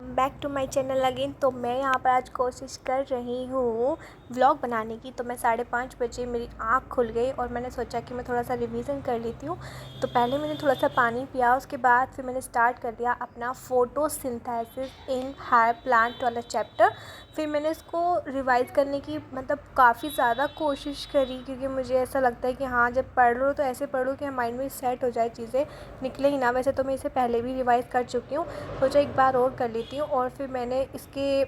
Back to my channel again. तो मैं यहाँ पर आज कोशिश कर रही हूँ व्लॉग बनाने की। तो मैं 5:30 बजे मेरी आँख खुल गई और मैंने सोचा कि मैं थोड़ा सा रिवीजन कर लेती हूँ। तो पहले मैंने थोड़ा सा पानी पिया, उसके बाद फिर मैंने स्टार्ट कर दिया अपना फोटोसिंथेसिस इन हायर प्लांट वाला चैप्टर। फिर मैंने इसको रिवाइज़ करने की काफ़ी ज़्यादा कोशिश करी, क्योंकि मुझे ऐसा लगता है कि हाँ, जब पढ़ लो तो ऐसे पढ़ो कि माइंड में सेट हो जाए, चीज़ें निकले ही ना। वैसे तो मैं इसे पहले भी रिवाइज़ कर चुकी हूँ, सोचा एक बार और कर लेती हूँ। और फिर मैंने इसके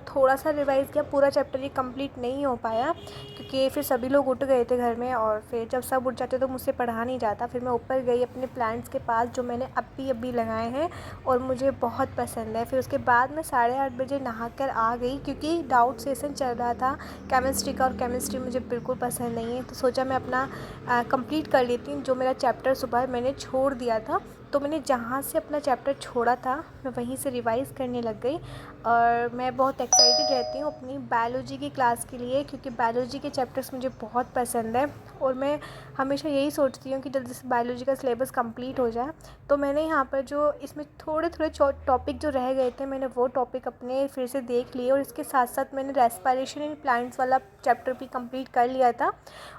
थोड़ा सा रिवाइज़ किया। पूरा चैप्टर ये कंप्लीट नहीं हो पाया क्योंकि फिर सभी लोग उठ गए थे घर में, और फिर जब सब उठ जाते तो मुझसे पढ़ा नहीं जाता। फिर मैं ऊपर गई अपने प्लांट्स के पास जो मैंने अभी लगाए हैं और मुझे बहुत पसंद है। फिर उसके बाद मैं 8:30 बजे नहाकर आ गई, क्योंकि डाउट सेशन चल रहा था केमिस्ट्री का, और केमिस्ट्री मुझे बिल्कुल पसंद नहीं है। तो सोचा मैं अपना कंप्लीट कर लेती हूँ जो मेरा चैप्टर सुबह मैंने छोड़ दिया था। तो मैंने जहाँ से अपना चैप्टर छोड़ा था मैं वहीं से रिवाइज़ करने लग गई। और मैं बहुत एक्साइटेड रहती हूँ अपनी बायोलॉजी की क्लास के लिए, क्योंकि बायोलॉजी के चैप्टर्स मुझे बहुत पसंद है। और मैं हमेशा यही सोचती हूँ कि जल्दी से बायोलॉजी का सिलेबस कंप्लीट हो जाए। तो मैंने यहाँ पर जो इसमें थोड़े टॉपिक जो रह गए थे, मैंने वो टॉपिक अपने फिर से देख लिए, और इसके साथ साथ मैंने रेस्पिरेशन इन प्लांट्स वाला चैप्टर भी कंप्लीट कर लिया था।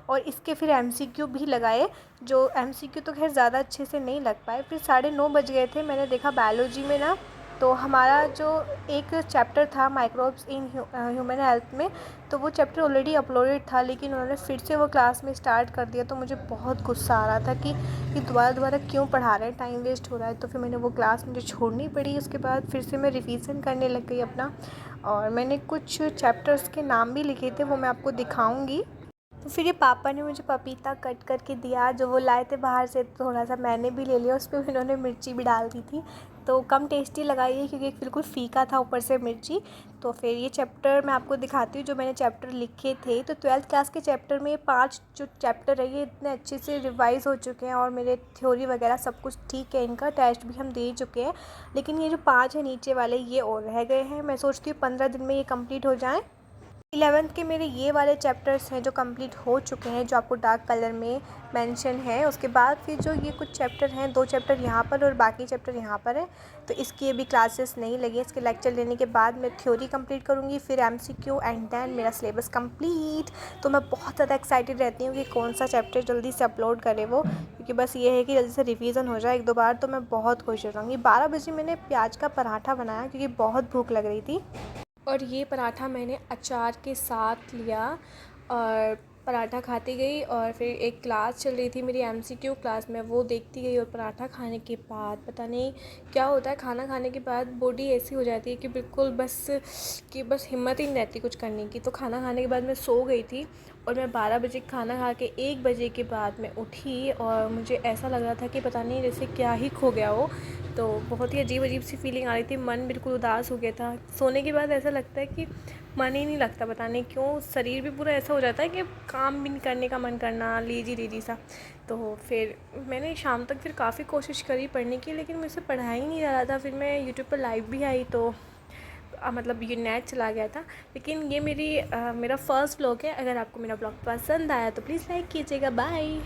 और इसके फिर एमसीक्यू भी लगाए, जो एमसीक्यू तो खैर ज़्यादा अच्छे से नहीं लग पाए। फिर 9:30 बज गए थे, मैंने देखा बायोलॉजी में ना, तो हमारा जो एक चैप्टर था माइक्रोब्स इन ह्यूमन हेल्थ में, तो वो चैप्टर ऑलरेडी अपलोडेड था, लेकिन उन्होंने फिर से वो क्लास में स्टार्ट कर दिया। तो मुझे बहुत गुस्सा आ रहा था कि दोबारा क्यों पढ़ा रहे हैं, टाइम वेस्ट हो रहा है। तो फिर मैंने वो क्लास मुझे छोड़नी पड़ी। उसके बाद फिर से मैं रिवीजन करने लग गई अपना, और मैंने कुछ चैप्टर्स के नाम भी लिखे थे, वो मैं आपको दिखाऊँगी। तो फिर ये पापा ने मुझे पपीता कट करके दिया, जो वो लाए थे बाहर से। थोड़ा सा मैंने भी ले लिया, उस पर उन्होंने मिर्ची भी डाल दी थी, तो कम टेस्टी लगा ये, क्योंकि बिल्कुल फीका था ऊपर से मिर्ची। तो फिर ये चैप्टर मैं आपको दिखाती हूँ जो मैंने चैप्टर लिखे थे। तो 12th क्लास के चैप्टर में 5 जो चैप्टर है ये इतने अच्छे से रिवाइज़ हो चुके हैं, और मेरे थ्योरी वगैरह सब कुछ ठीक है, इनका टेस्ट भी हम दे चुके हैं। लेकिन ये जो 5 है नीचे वाले, ये और रह गए हैं। मैं सोचती हूँ 15 दिन में ये कंप्लीट हो जाएँ। 11th के मेरे ये वाले चैप्टर्स हैं जो कंप्लीट हो चुके हैं, जो आपको डार्क कलर में मेंशन है। उसके बाद फिर जो ये कुछ चैप्टर हैं, 2 चैप्टर यहाँ पर और बाकी चैप्टर यहाँ पर है। तो इसकी अभी क्लासेस नहीं लगी। इसके लेक्चर लेने के बाद मैं थ्योरी कंप्लीट करूँगी, फिर एमसीक्यू, एंड देन मेरा सिलेबस कंप्लीट। तो मैं बहुत ज़्यादा एक्साइटेड रहती हूँ कि कौन सा चैप्टर जल्दी से अपलोड करे वो, क्योंकि बस ये है कि जल्दी से रिवीजन हो जाए 1-2 बार, तो मैं बहुत खुश हो जाऊँगी। 12 बजे मैंने प्याज का पराठा बनाया क्योंकि बहुत भूख लग रही थी, और ये पराठा मैंने अचार के साथ लिया और पराठा खाती गई। और फिर एक क्लास चल रही थी मेरी एमसीक्यू क्लास में, वो देखती गई। और पराठा खाने के बाद पता नहीं क्या होता है, खाना खाने के बाद बॉडी ऐसी हो जाती है कि बिल्कुल बस हिम्मत ही नहीं रहती कुछ करने की। तो खाना खाने के बाद मैं सो गई थी, और मैं 12 बजे खाना खा के 1 बजे के बाद मैं उठी, और मुझे ऐसा लग रहा था कि पता नहीं जैसे क्या ही खो गया हो। तो बहुत ही अजीब सी फीलिंग आ रही थी, मन बिल्कुल उदास हो गया था। सोने के बाद ऐसा लगता है कि मन ही नहीं लगता, पता नहीं क्यों। शरीर भी पूरा ऐसा हो जाता है कि काम भी नहीं करने का मन करना, लेजी सा। तो फिर मैंने शाम तक फिर काफ़ी कोशिश करी पढ़ने की, लेकिन मुझसे पढ़ा ही नहीं जा रहा था। फिर मैं यूट्यूब पर लाइव भी आई, तो ये नेट चला गया था। लेकिन ये मेरा फ़र्स्ट व्लॉग है। अगर आपको मेरा ब्लॉग पसंद आया तो प्लीज़ लाइक कीजिएगा। बाय।